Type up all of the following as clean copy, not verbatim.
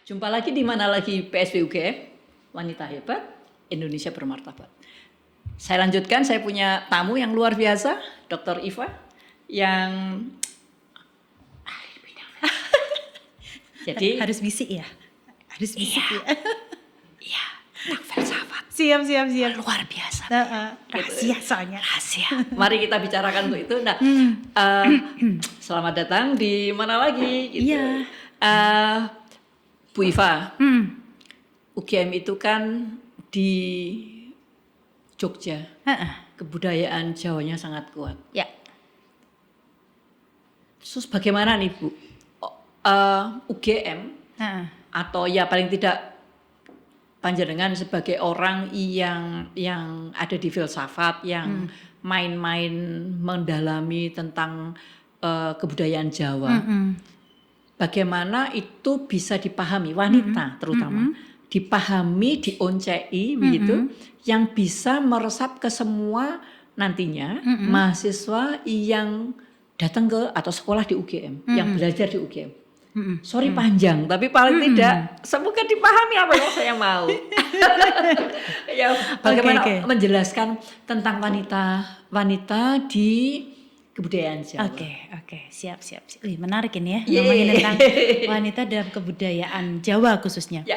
Jumpa lagi di mana lagi PSB UGM, Wanita Hebat, Indonesia Bermartabat. Saya lanjutkan, saya punya tamu yang luar biasa, Dr. Iva, yang jadi harus bisik ya, harus bisik iya, ya. Iya, tentang filsafat. Siap. Luar biasa. Rahasia soalnya. Rahasia. Mari kita bicarakan untuk itu. Nah, selamat datang di mana lagi? Gitu. Iya. Bu Iva, UGM itu kan di Jogja, kebudayaan Jawanya sangat kuat. Ya. Terus bagaimana nih Bu, UGM atau ya paling tidak panjenengan sebagai orang yang ada di filsafat, yang main-main mendalami tentang kebudayaan Jawa. Bagaimana itu bisa dipahami wanita terutama, dipahami, dioncei begitu, yang bisa meresap ke semua nantinya mahasiswa yang datang ke atau sekolah di UGM, yang belajar di UGM. Sorry panjang, tapi paling tidak semoga dipahami apa yang saya mau. Ya, bagaimana menjelaskan tentang wanita di kebudayaan Jawa. Oke, siap. Menarik ini ya, ngomongin tentang wanita dalam kebudayaan Jawa khususnya. Ya.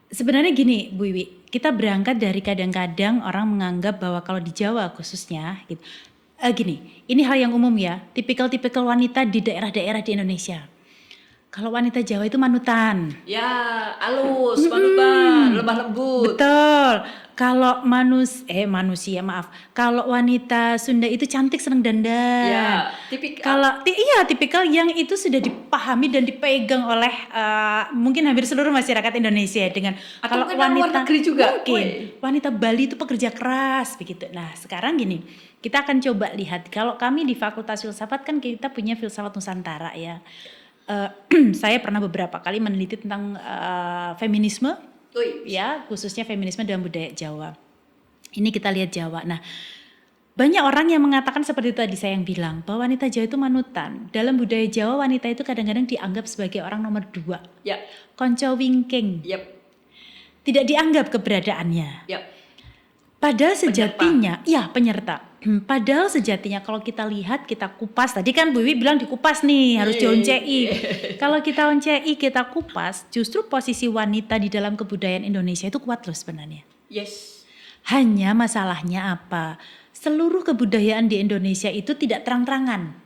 Sebenarnya gini Bu Iwi, kita berangkat dari kadang-kadang orang menganggap bahwa kalau di Jawa khususnya gitu. Gini, ini hal yang umum ya, tipikal wanita di daerah-daerah di Indonesia. Kalau wanita Jawa itu manutan. Ya, halus, manutan, lemah lembut. Betul. Kalau manusia maaf. Kalau wanita Sunda itu cantik, seneng dandan. Ya, tipikal. Tipikal yang itu sudah dipahami dan dipegang oleh mungkin hampir seluruh masyarakat Indonesia dengan atau kalau wanita luar negeri juga. Mungkin wanita Bali itu pekerja keras begitu. Nah, sekarang gini, kita akan coba lihat kalau kami di Fakultas Filsafat kan kita punya filsafat Nusantara ya. Saya pernah beberapa kali meneliti tentang feminisme, ya khususnya feminisme dalam budaya Jawa. Ini kita lihat Jawa. Nah, banyak orang yang mengatakan seperti tadi saya yang bilang bahwa wanita Jawa itu manutan. Dalam budaya Jawa wanita itu kadang-kadang dianggap sebagai orang nomor 2. Ya. Konco wingking. Yep. Tidak dianggap keberadaannya. Yep. Padahal sejatinya, penyerta. Padahal sejatinya kalau kita lihat, kita kupas. Tadi kan Bu Iwi bilang dikupas nih, harus dioncei. Kalau kita oncei, kita kupas, justru posisi wanita di dalam kebudayaan Indonesia itu kuat loh sebenarnya. Yes. Hanya masalahnya apa? Seluruh kebudayaan di Indonesia itu tidak terang-terangan.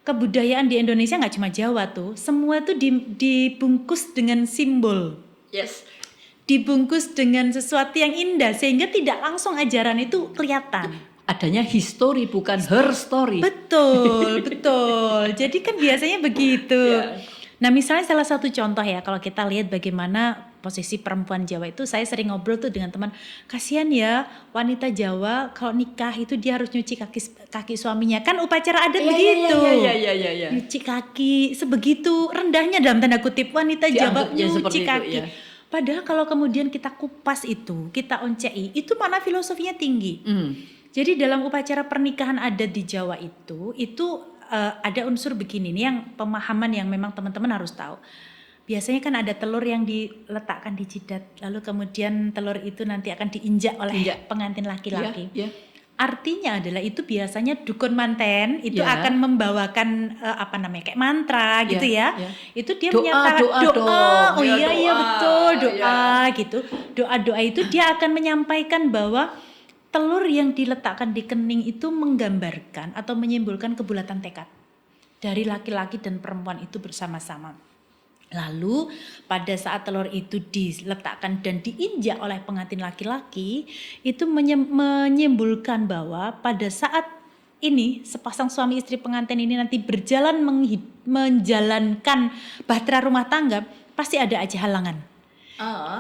Kebudayaan di Indonesia nggak cuma Jawa tuh, semua itu dibungkus dengan simbol. Yes. Dibungkus dengan sesuatu yang indah sehingga tidak langsung ajaran itu kelihatan. Adanya history bukan her story. Betul. Jadi kan biasanya begitu. Yeah. Nah, misalnya salah satu contoh ya, kalau kita lihat bagaimana posisi perempuan Jawa itu, saya sering ngobrol tuh dengan teman, kasihan ya wanita Jawa kalau nikah itu dia harus nyuci kaki suaminya, kan upacara adat begitu. Iya. Nyuci kaki, sebegitu rendahnya dalam tanda kutip wanita Jawa nyuci kaki. Itu, ya. Padahal kalau kemudian kita kupas itu, kita oncei, itu mana filosofinya tinggi. Jadi dalam upacara pernikahan adat di Jawa itu ada unsur begini nih yang pemahaman yang memang teman-teman harus tahu. Biasanya kan ada telur yang diletakkan di jidat, lalu kemudian telur itu nanti akan diinjak oleh pengantin laki-laki. Yeah. Artinya adalah itu biasanya dukun manten itu akan membawakan kayak mantra gitu ya. Itu dia menyatakan doa. Doa gitu. Doa itu dia akan menyampaikan bahwa telur yang diletakkan di kening itu menggambarkan atau menyimbolkan kebulatan tekad dari laki-laki dan perempuan itu bersama-sama. Lalu pada saat telur itu diletakkan dan diinjak oleh pengantin laki-laki, itu menyimpulkan bahwa pada saat ini sepasang suami istri pengantin ini nanti berjalan menjalankan bahtera rumah tangga, pasti ada aja halangan.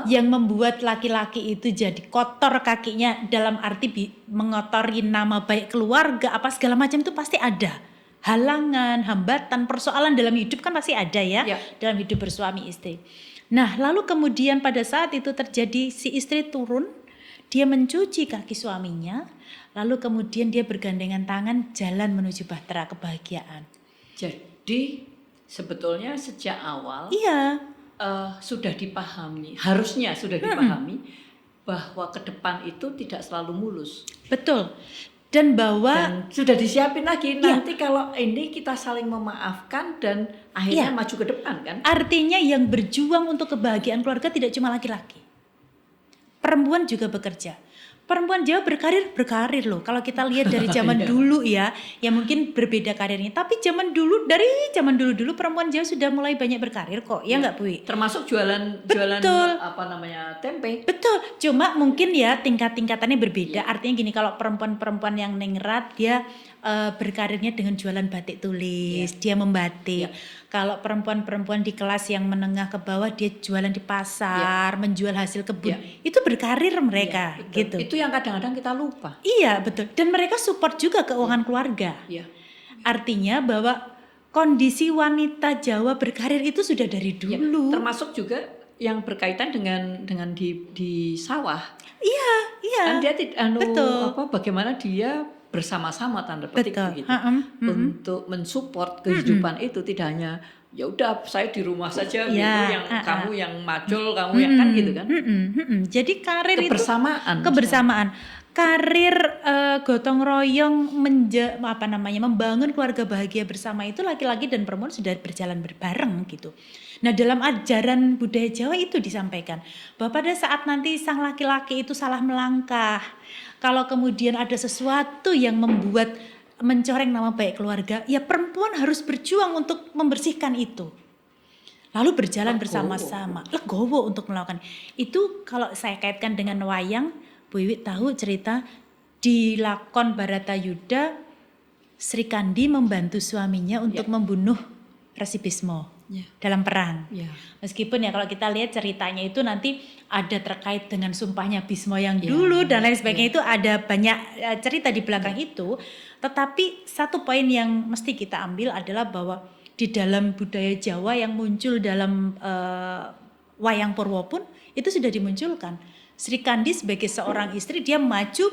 Yang membuat laki-laki itu jadi kotor kakinya, dalam arti mengotori nama baik keluarga, apa segala macam itu pasti ada. Halangan, hambatan, persoalan dalam hidup kan pasti ada ya. Dalam hidup bersuami istri. Nah, lalu kemudian pada saat itu terjadi, si istri turun, dia mencuci kaki suaminya, lalu kemudian dia bergandengan tangan jalan menuju bahtera kebahagiaan. Jadi sebetulnya sejak awal sudah dipahami, harusnya sudah dipahami bahwa ke depan itu tidak selalu mulus. Betul. Dan bahwa sudah disiapin lagi nanti kalau ini kita saling memaafkan dan akhirnya maju ke depan kan. Artinya yang berjuang untuk kebahagiaan keluarga tidak cuma laki-laki. Perempuan juga bekerja. Perempuan Jawa berkarir loh. Kalau kita lihat dari zaman dulu ya mungkin berbeda karirnya. Tapi dari zaman dulu perempuan Jawa sudah mulai banyak berkarir kok. Ya nggak Bu? Termasuk jualan tempe. Betul. Cuma mungkin ya tingkatannya berbeda. Artinya gini, kalau perempuan-perempuan yang ningrat dia berkarirnya dengan jualan batik tulis, dia membatik. Kalau perempuan-perempuan di kelas yang menengah ke bawah dia jualan di pasar, menjual hasil kebun. Itu berkarir mereka gitu. Itu yang kadang-kadang kita lupa. Iya, betul. Dan mereka support juga keuangan keluarga. Artinya bahwa kondisi wanita Jawa berkarir itu sudah dari dulu. Termasuk juga yang berkaitan dengan di sawah. Iya. Kan dia bagaimana dia bersama-sama tanda petik begitu untuk mensupport kehidupan itu, tidak hanya ya udah saya di rumah saja gitu, yang kamu yang macul, kamu yang kan gitu kan. Jadi karir kebersamaan. Karir gotong royong membangun keluarga bahagia bersama itu laki-laki dan perempuan sudah berjalan berbareng gitu. Nah, dalam ajaran budaya Jawa itu disampaikan bahwa pada saat nanti sang laki-laki itu salah melangkah, kalau kemudian ada sesuatu yang mencoreng nama baik keluarga, ya perempuan harus berjuang untuk membersihkan itu. Lalu berjalan bersama-sama, legowo untuk melakukan. Itu kalau saya kaitkan dengan wayang, Bu Wiwit tahu cerita di lakon Baratayuda, Sri Kandi membantu suaminya untuk membunuh Resi Bisma dalam perang. Meskipun ya kalau kita lihat ceritanya itu nanti ada terkait dengan sumpahnya Bisma yang dulu dan lain sebagainya, itu ada banyak cerita di belakang itu. Tetapi satu poin yang mesti kita ambil adalah bahwa di dalam budaya Jawa yang muncul dalam wayang Purwo pun itu sudah dimunculkan. Sri Kandi sebagai seorang istri, dia maju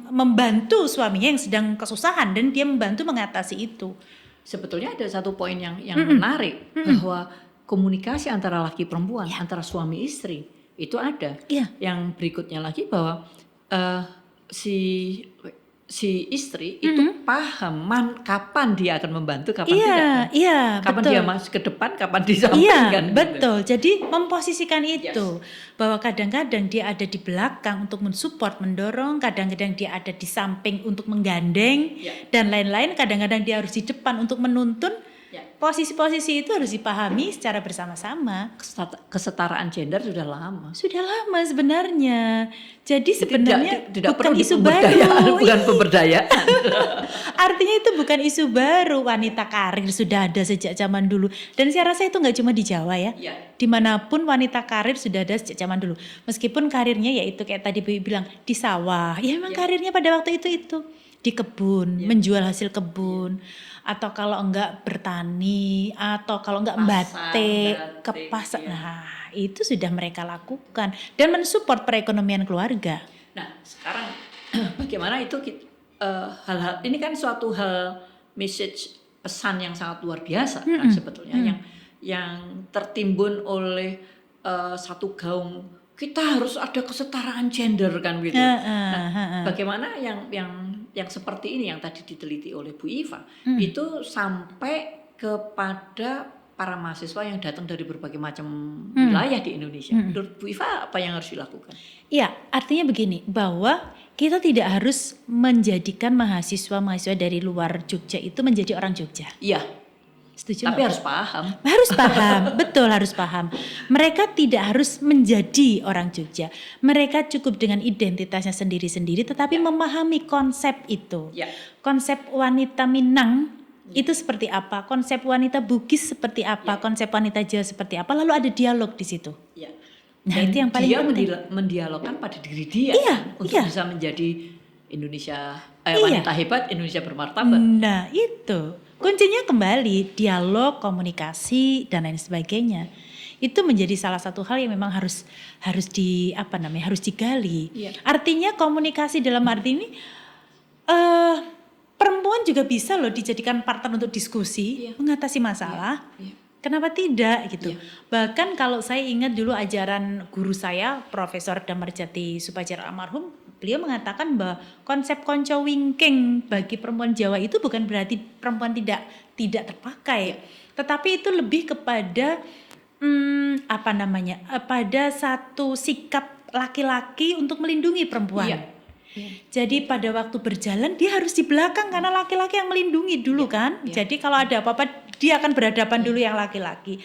membantu suaminya yang sedang kesusahan dan dia membantu mengatasi itu. Sebetulnya ada satu poin yang menarik, bahwa komunikasi antara laki perempuan, antara suami istri itu ada. Yang berikutnya lagi bahwa si istri itu paham kapan dia akan membantu, kapan tidak. Kapan betul. dia masuk ke depan, kapan di samping kan. Betul. Jadi memposisikan itu bahwa kadang-kadang dia ada di belakang untuk mensupport, mendorong, kadang-kadang dia ada di samping untuk menggandeng dan lain-lain, kadang-kadang dia harus di depan untuk menuntun. Posisi-posisi itu harus dipahami secara bersama-sama. Kesetaraan gender sudah lama. Sudah lama sebenarnya. Jadi sebenarnya tidak bukan perlu isu baru. Bukan pemberdayaan. Artinya itu bukan isu baru. Wanita karir sudah ada sejak zaman dulu. Dan saya rasa itu nggak cuma di Jawa ya. Dimanapun wanita karir sudah ada sejak zaman dulu. Meskipun karirnya ya itu kayak tadi Bibi bilang di sawah. Ya memang karirnya pada waktu itu. Di kebun, menjual hasil kebun. Atau kalau enggak bertani, atau kalau enggak membatik ke pasar. Nah, itu sudah mereka lakukan dan mensupport perekonomian keluarga. Nah, sekarang bagaimana itu hal-hal ini kan suatu hal message, pesan yang sangat luar biasa kan sebetulnya yang tertimbun oleh satu gaung, kita harus ada kesetaraan gender kan gitu. Bagaimana yang seperti ini yang tadi diteliti oleh Bu Iva itu sampai kepada para mahasiswa yang datang dari berbagai macam wilayah di Indonesia. Menurut Bu Iva apa yang harus dilakukan? Iya, artinya begini, bahwa kita tidak harus menjadikan mahasiswa-mahasiswa dari luar Jogja itu menjadi orang Jogja. Iya. Setuju? Tapi harus paham. Harus paham, betul harus paham. Mereka tidak harus menjadi orang Jogja. Mereka cukup dengan identitasnya sendiri-sendiri, tetapi memahami konsep itu. Konsep wanita Minang itu seperti apa, konsep wanita Bugis seperti apa, konsep wanita Jawa seperti apa, lalu ada dialog di situ. Nah, itu yang paling penting. Dia mendialogkan pada diri dia untuk bisa menjadi Indonesia wanita hebat, Indonesia bermartabat. Nah, itu. Kuncinya kembali dialog, komunikasi dan lain sebagainya. Itu menjadi salah satu hal yang memang harus digali. Artinya komunikasi dalam arti ini perempuan juga bisa loh dijadikan partner untuk diskusi, mengatasi masalah. Kenapa tidak gitu? Iya. Bahkan kalau saya ingat dulu ajaran guru saya, Profesor Damarjati Supajar almarhum, beliau mengatakan bahwa konsep konco wingking bagi perempuan Jawa itu bukan berarti perempuan tidak terpakai, tetapi itu lebih kepada pada satu sikap laki-laki untuk melindungi perempuan. Iya. Jadi pada waktu berjalan dia harus di belakang karena laki-laki yang melindungi dulu kan. Jadi kalau ada apa-apa dia akan berhadapan dulu yang laki-laki.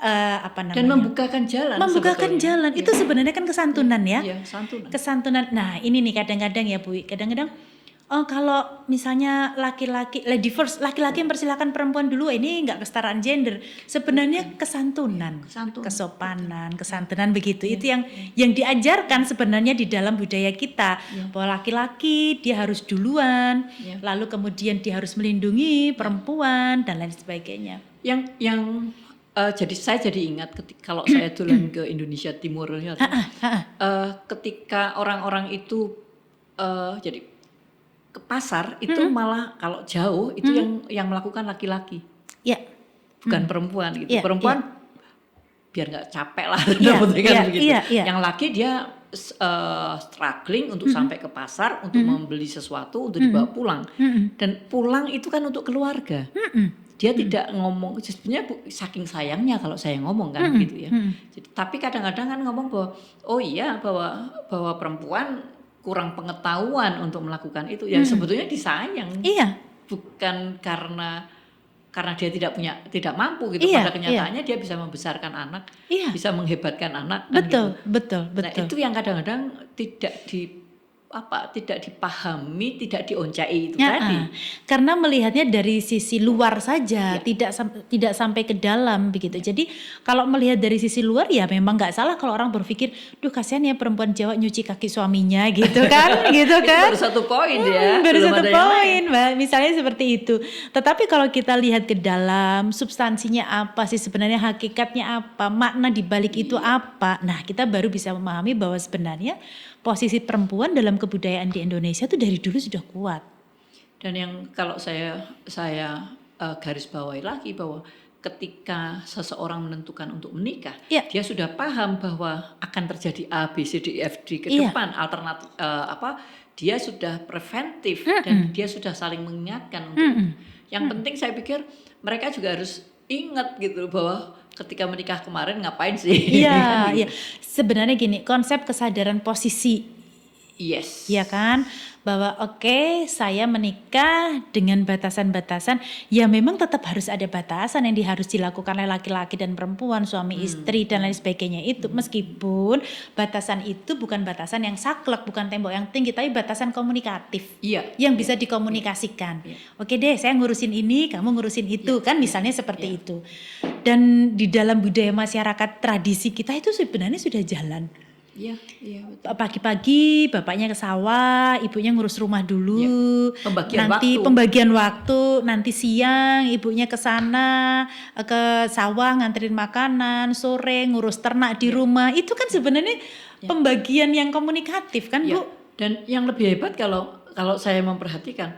Dan membukakan jalan. Jalan itu sebenarnya kan kesantunan ya. Iya, santunan. Kesantunan. Nah ini nih kadang-kadang ya Bu, kadang-kadang kalau misalnya laki-laki lady first, laki-laki yang persilakan perempuan dulu, ini enggak kesetaraan gender. Sebenarnya kesantunan, kesopanan, kesantunan begitu. Itu yang diajarkan sebenarnya di dalam budaya kita, bahwa laki-laki dia harus duluan, lalu kemudian dia harus melindungi perempuan dan lain sebagainya. Jadi saya jadi ingat kalau saya tulen ke Indonesia Timur ya, ketika orang-orang itu jadi ke pasar itu malah kalau jauh itu yang melakukan laki-laki, bukan perempuan gitu. Perempuan biar nggak capek lah, begitu. Yang laki dia struggling untuk sampai ke pasar untuk membeli sesuatu untuk dibawa pulang, dan pulang itu kan untuk keluarga. Dia tidak ngomong, sebenarnya saking sayangnya kalau saya ngomong kan gitu ya. Jadi, tapi kadang-kadang kan ngomong bahwa bahwa perempuan kurang pengetahuan untuk melakukan itu, yang sebetulnya disayang, bukan karena dia tidak mampu gitu. Pada kenyataannya dia bisa membesarkan anak, bisa menghebatkan anak. Betul. Nah itu yang kadang-kadang tidak dipahami, tidak dioncai itu tadi. Karena melihatnya dari sisi luar saja, tidak sampai ke dalam begitu. Jadi kalau melihat dari sisi luar ya memang nggak salah kalau orang berpikir, duh kasihan ya perempuan Jawa nyuci kaki suaminya gitu kan, gitu kan. Itu baru satu poin ya. Baru satu poin, Mbak. Misalnya seperti itu. Tetapi kalau kita lihat ke dalam, substansinya apa sih sebenarnya, hakikatnya apa, makna di balik itu apa. Nah, kita baru bisa memahami bahwa sebenarnya posisi perempuan dalam kebudayaan di Indonesia itu dari dulu sudah kuat. Dan yang kalau saya garis bawahi lagi bahwa ketika seseorang menentukan untuk menikah, dia sudah paham bahwa akan terjadi A, B, C, D, F, D ke depan, alternatif dia sudah preventif dan dia sudah saling mengingatkan untuk yang penting saya pikir mereka juga harus ingat gitu bahwa ketika menikah kemarin ngapain sih? Iya. Sebenarnya gini, konsep kesadaran posisi. Iya kan? Bahwa saya menikah dengan batasan-batasan, ya memang tetap harus ada batasan yang harus dilakukan oleh laki-laki dan perempuan, suami istri dan lain sebagainya itu. Meskipun batasan itu bukan batasan yang saklek, bukan tembok yang tinggi, tapi batasan komunikatif yang bisa dikomunikasikan. Oke deh, saya ngurusin ini, kamu ngurusin itu, kan misalnya seperti itu. Dan di dalam budaya masyarakat tradisi kita itu sebenarnya sudah jalan. Pagi-pagi bapaknya ke sawah, ibunya ngurus rumah dulu. Pembagian waktu, nanti siang ibunya ke sana ke sawah nganterin makanan, sore ngurus ternak di rumah. Itu kan sebenarnya pembagian yang komunikatif kan, Bu? Dan yang lebih hebat kalau saya memperhatikan,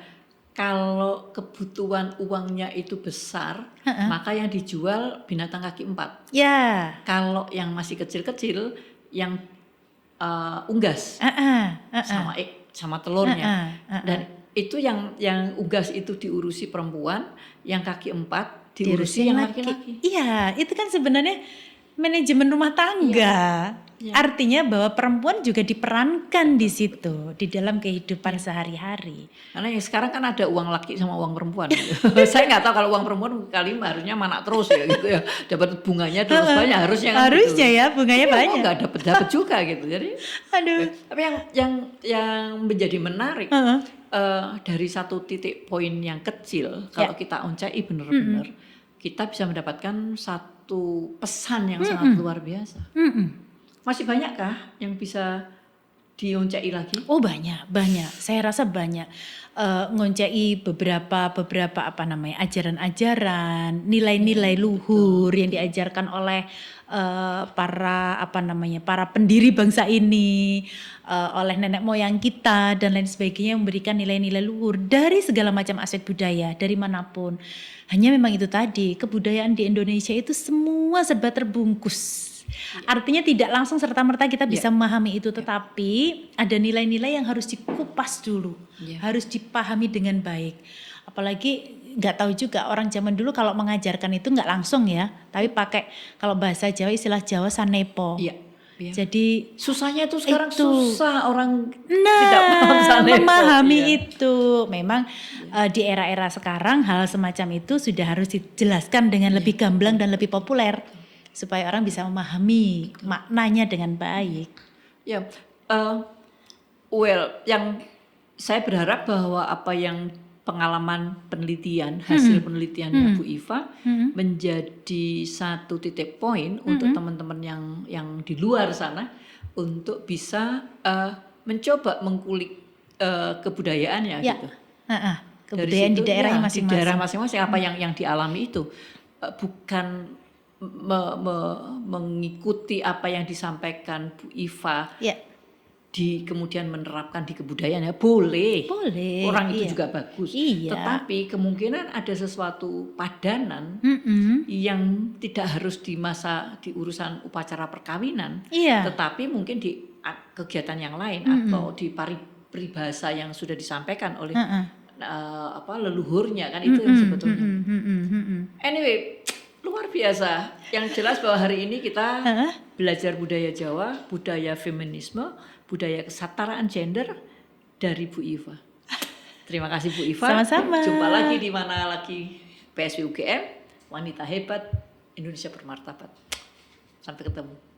kalau kebutuhan uangnya itu besar, maka yang dijual binatang kaki 4. Kalau yang masih kecil-kecil, yang unggas sama telurnya, dan itu yang unggas itu diurusi perempuan, yang kaki 4 diurusi yang laki-laki. Iya, itu kan sebenarnya manajemen rumah tangga. Artinya bahwa perempuan juga diperankan di situ di dalam kehidupan sehari-hari. Karena yang sekarang kan ada uang laki sama uang perempuan. Saya nggak tahu kalau uang perempuan kali harusnya mana terus ya gitu ya, dapat bunganya terus banyak harusnya gitu. Ya bunganya banyak. Nggak dapat juga gitu. Jadi tapi yang menjadi menarik dari satu titik poin yang kecil, kalau kita oncai benar-benar kita bisa mendapatkan satu pesan yang sangat luar biasa. Masih banyakkah yang bisa dioncei lagi? Oh banyak. Saya rasa banyak. Ngoncei beberapa apa namanya ajaran-ajaran, nilai-nilai luhur yang diajarkan oleh para pendiri bangsa ini, oleh nenek moyang kita dan lain sebagainya, yang memberikan nilai-nilai luhur dari segala macam aspek budaya dari manapun. Hanya memang itu tadi, kebudayaan di Indonesia itu semua serba terbungkus. Artinya tidak langsung serta-merta kita bisa memahami itu, tetapi ada nilai-nilai yang harus dikupas dulu, harus dipahami dengan baik. Apalagi nggak tahu juga orang zaman dulu kalau mengajarkan itu nggak langsung ya, tapi pakai kalau bahasa Jawa, istilah Jawa sanepo. Jadi susahnya itu sekarang susah orang tidak paham sanepo. Memahami itu. Memang di era-era sekarang hal semacam itu sudah harus dijelaskan dengan lebih gamblang dan lebih populer, supaya orang bisa memahami maknanya dengan baik. Yang saya berharap bahwa apa yang pengalaman penelitian, hasil penelitiannya Bu Iva menjadi satu titik poin untuk teman-teman yang di luar sana untuk bisa mencoba mengkulik kebudayaannya gitu. Kebudayaan di daerahnya masing-masing. Di daerah masing-masing apa yang dialami itu bukan mengikuti apa yang disampaikan Bu Iva, kemudian menerapkan di kebudayaan, boleh. Orang itu juga bagus. Tetapi kemungkinan ada sesuatu padanan yang tidak harus di urusan upacara perkawinan, tetapi mungkin di kegiatan yang lain atau di paribahasa yang sudah disampaikan oleh leluhurnya, kan itu yang sebetulnya. Anyway, luar biasa. Yang jelas bahwa hari ini kita belajar budaya Jawa, budaya feminisme, budaya kesetaraan gender dari Bu Iva. Terima kasih Bu Iva. Sama-sama. Jumpa lagi di mana lagi, PSW UGM, wanita hebat, Indonesia bermartabat. Sampai ketemu.